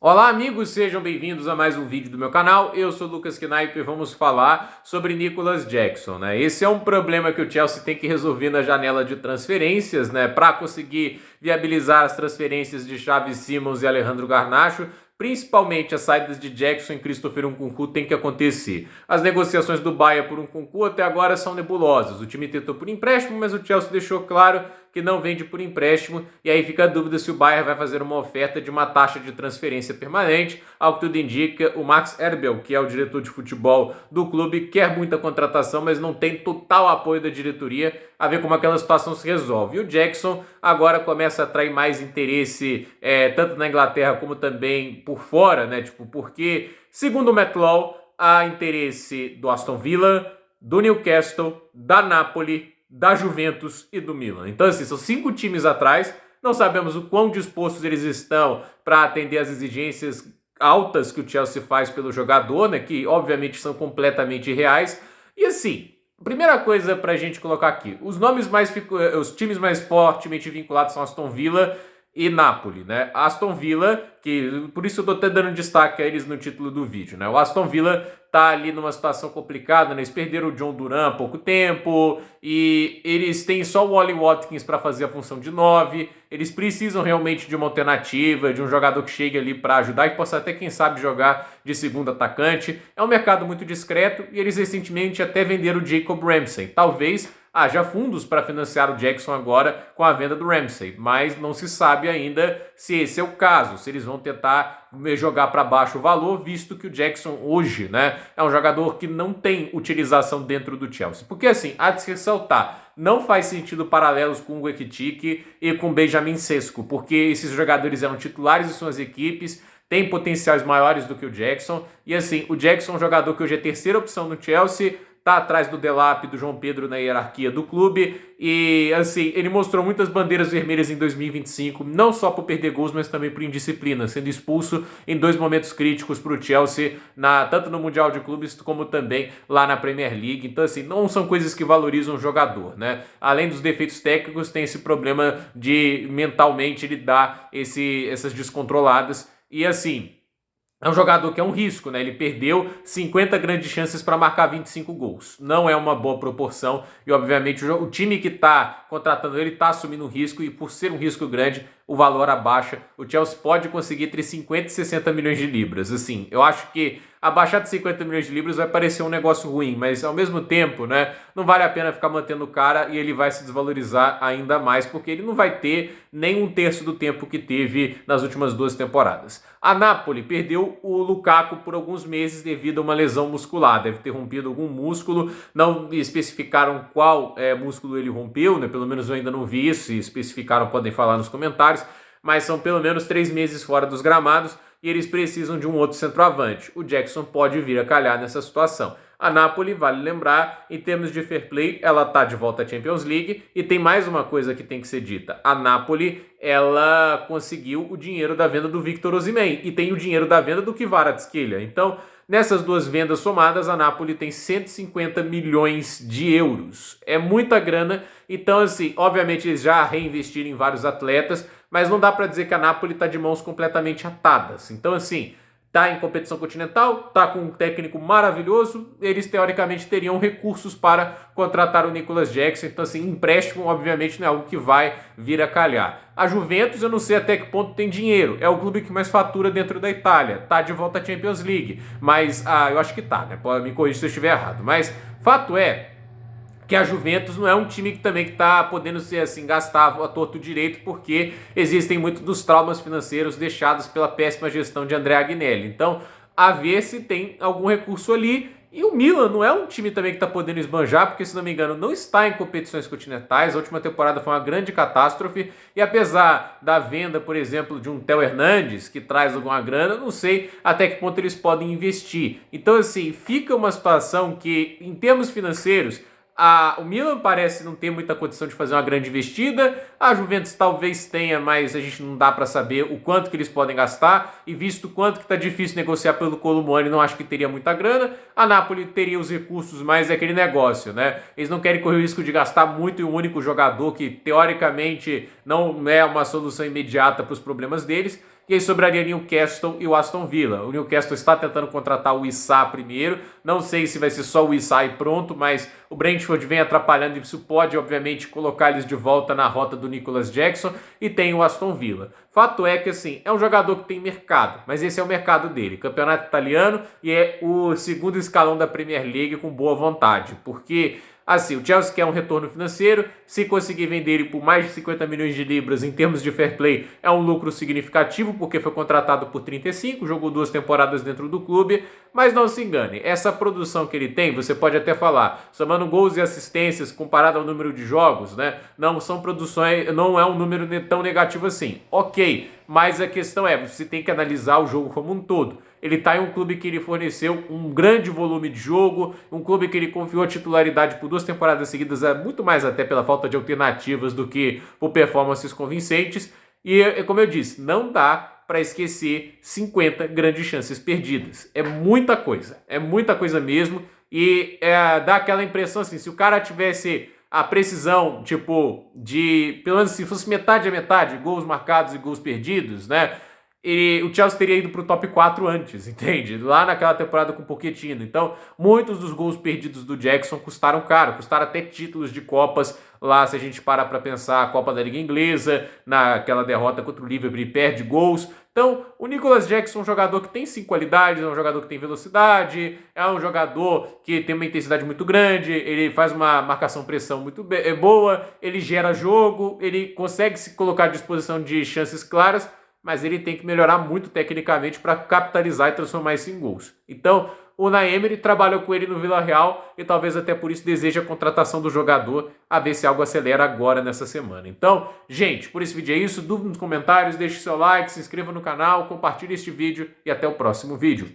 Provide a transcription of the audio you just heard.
Olá amigos, sejam bem-vindos a mais um vídeo do meu canal. Eu sou o Lucas Knipe e vamos falar sobre Nicolas Jackson, né? Esse é um problema que o Chelsea tem que resolver na janela de transferências, né? Para conseguir viabilizar as transferências de Xavi Simons e Alejandro Garnacho. Principalmente as saídas de Jackson e Christopher Nkunku tem que acontecer. As negociações do Bayern por Nkunku até agora são nebulosas. O time tentou por empréstimo, mas o Chelsea deixou claro que não vende por empréstimo, e aí fica a dúvida se o Bayern vai fazer uma oferta de uma taxa de transferência permanente. Ao que tudo indica, o Max Erbel, que é o diretor de futebol do clube, quer muita contratação, mas não tem total apoio da diretoria, a ver como aquela situação se resolve. E o Jackson agora começa a atrair mais interesse, tanto na Inglaterra como também por fora, né? Porque, segundo o Matt Law, há interesse do Aston Villa, do Newcastle, da Napoli, da Juventus e do Milan. Então, assim, são 5 times atrás. Não sabemos o quão dispostos eles estão para atender às exigências altas que o Chelsea faz pelo jogador, né? Que obviamente são completamente irreais. E assim, primeira coisa para a gente colocar aqui: os times mais fortemente vinculados são Aston Villa e Napoli, né? Aston Villa, que por isso eu tô até dando destaque a eles no título do vídeo, né? O Aston Villa tá ali numa situação complicada, né? Eles perderam o John Duran há pouco tempo e eles têm só o Ollie Watkins para fazer a função de 9. Eles precisam realmente de uma alternativa, de um jogador que chegue ali para ajudar e possa até, quem sabe, jogar de segundo atacante. É um mercado muito discreto e eles recentemente até venderam o Jacob Ramsey. Talvez haja fundos para financiar o Jackson agora com a venda do Ramsey, mas não se sabe ainda se esse é o caso, se eles vão tentar jogar para baixo o valor, visto que o Jackson hoje, né, é um jogador que não tem utilização dentro do Chelsea. Porque assim, há de se ressaltar, não faz sentido paralelos com o Ekitike e com o Benjamin Sesko, porque esses jogadores eram titulares de suas equipes, têm potenciais maiores do que o Jackson, e assim, o Jackson é um jogador que hoje é a terceira opção no Chelsea, tá atrás do Delap e do João Pedro na hierarquia do clube, e assim, ele mostrou muitas bandeiras vermelhas em 2025, não só por perder gols, mas também por indisciplina, sendo expulso em 2 momentos críticos para o Chelsea, tanto no Mundial de Clubes como também lá na Premier League. Então assim, não são coisas que valorizam o jogador, né? Além dos defeitos técnicos, tem esse problema de mentalmente ele dar essas descontroladas, e assim, é um jogador que é um risco, né? Ele perdeu 50 grandes chances para marcar 25 gols. Não é uma boa proporção e, obviamente, o time que está contratando ele está assumindo um risco e, por ser um risco grande, o valor abaixa. O Chelsea pode conseguir entre 50 e 60 milhões de libras. Assim, eu acho que abaixar de 50 milhões de libras vai parecer um negócio ruim, mas ao mesmo tempo, né, não vale a pena ficar mantendo o cara e ele vai se desvalorizar ainda mais, porque ele não vai ter nem 1/3 do tempo que teve nas últimas 2 temporadas. A Napoli perdeu o Lukaku por alguns meses devido a uma lesão muscular, deve ter rompido algum músculo, não especificaram qual músculo ele rompeu, né? Pelo menos eu ainda não vi isso, se especificaram podem falar nos comentários, mas são pelo menos 3 meses fora dos gramados e eles precisam de um outro centroavante. O Jackson pode vir a calhar nessa situação. A Napoli, vale lembrar, em termos de fair play, ela está de volta à Champions League e tem mais uma coisa que tem que ser dita. A Napoli, ela conseguiu o dinheiro da venda do Victor Osimhen e tem o dinheiro da venda do Kvaratskhelia. Então, nessas 2 vendas somadas, a Napoli tem 150 milhões de euros. É muita grana. Então, assim, obviamente eles já reinvestiram em vários atletas, mas não dá para dizer que a Napoli está de mãos completamente atadas. Então, assim, tá em competição continental, tá com um técnico maravilhoso, eles teoricamente teriam recursos para contratar o Nicolas Jackson. Então, assim, empréstimo obviamente não é algo que vai vir a calhar. A Juventus, eu não sei até que ponto tem dinheiro, é o clube que mais fatura dentro da Itália, tá de volta à Champions League, mas eu acho que tá, né? Pode me corrigir se eu estiver errado, mas fato é que a Juventus não é um time que também está podendo ser assim, gastar a torto direito, porque existem muitos dos traumas financeiros deixados pela péssima gestão de André Agnelli. Então, a ver se tem algum recurso ali. E o Milan não é um time também que está podendo esbanjar, porque, se não me engano, não está em competições continentais. A última temporada foi uma grande catástrofe. E apesar da venda, por exemplo, de um Theo Hernandes, que traz alguma grana, não sei até que ponto eles podem investir. Então, assim, fica uma situação que, em termos financeiros, o Milan parece não ter muita condição de fazer uma grande investida, a Juventus talvez tenha, mas a gente não dá para saber o quanto que eles podem gastar, e visto o quanto que está difícil negociar pelo Colomani, não acho que teria muita grana. A Napoli teria os recursos, mas é aquele negócio, né? Eles não querem correr o risco de gastar muito em um único jogador que teoricamente não é uma solução imediata para os problemas deles. E aí sobraria Newcastle e o Aston Villa. O Newcastle está tentando contratar o Issa primeiro. Não sei se vai ser só o Issa e pronto, mas o Brentford vem atrapalhando e isso pode, obviamente, colocar eles de volta na rota do Nicolas Jackson. E tem o Aston Villa. Fato é que, assim, é um jogador que tem mercado, mas esse é o mercado dele. Campeonato italiano e é o segundo escalão da Premier League com boa vontade. Porque... assim, o Chelsea quer um retorno financeiro, se conseguir vender ele por mais de 50 milhões de libras em termos de fair play, é um lucro significativo, porque foi contratado por 35, jogou 2 temporadas dentro do clube, mas não se engane, essa produção que ele tem, você pode até falar, somando gols e assistências comparado ao número de jogos, né, não são produções, não é um número tão negativo assim, ok, mas a questão é, você tem que analisar o jogo como um todo. Ele está em um clube que ele forneceu um grande volume de jogo, um clube que ele confiou a titularidade por 2 temporadas seguidas, muito mais até pela falta de alternativas do que por performances convincentes. E, como eu disse, não dá para esquecer 50 grandes chances perdidas. É muita coisa mesmo. E dá aquela impressão assim, se o cara tivesse a precisão, tipo, de, pelo menos se fosse metade a metade, gols marcados e gols perdidos, né? E o Chelsea teria ido para o top 4 antes, entende? Lá naquela temporada com o Pochettino. Então, muitos dos gols perdidos do Jackson custaram caro, custaram até títulos de Copas. Lá, se a gente parar para pensar, a Copa da Liga Inglesa, naquela derrota contra o Liverpool, ele perde gols. Então, o Nicolas Jackson é um jogador que tem sim qualidades, é um jogador que tem velocidade, é um jogador que tem uma intensidade muito grande, ele faz uma marcação-pressão muito boa, ele gera jogo, ele consegue se colocar à disposição de chances claras, mas ele tem que melhorar muito tecnicamente para capitalizar e transformar isso em gols. Então, o Unai Emery trabalhou com ele no Villarreal e talvez até por isso deseja a contratação do jogador, a ver se algo acelera agora nessa semana. Então, gente, por esse vídeo é isso. Dúvida nos comentários, deixe seu like, se inscreva no canal, compartilhe este vídeo e até o próximo vídeo.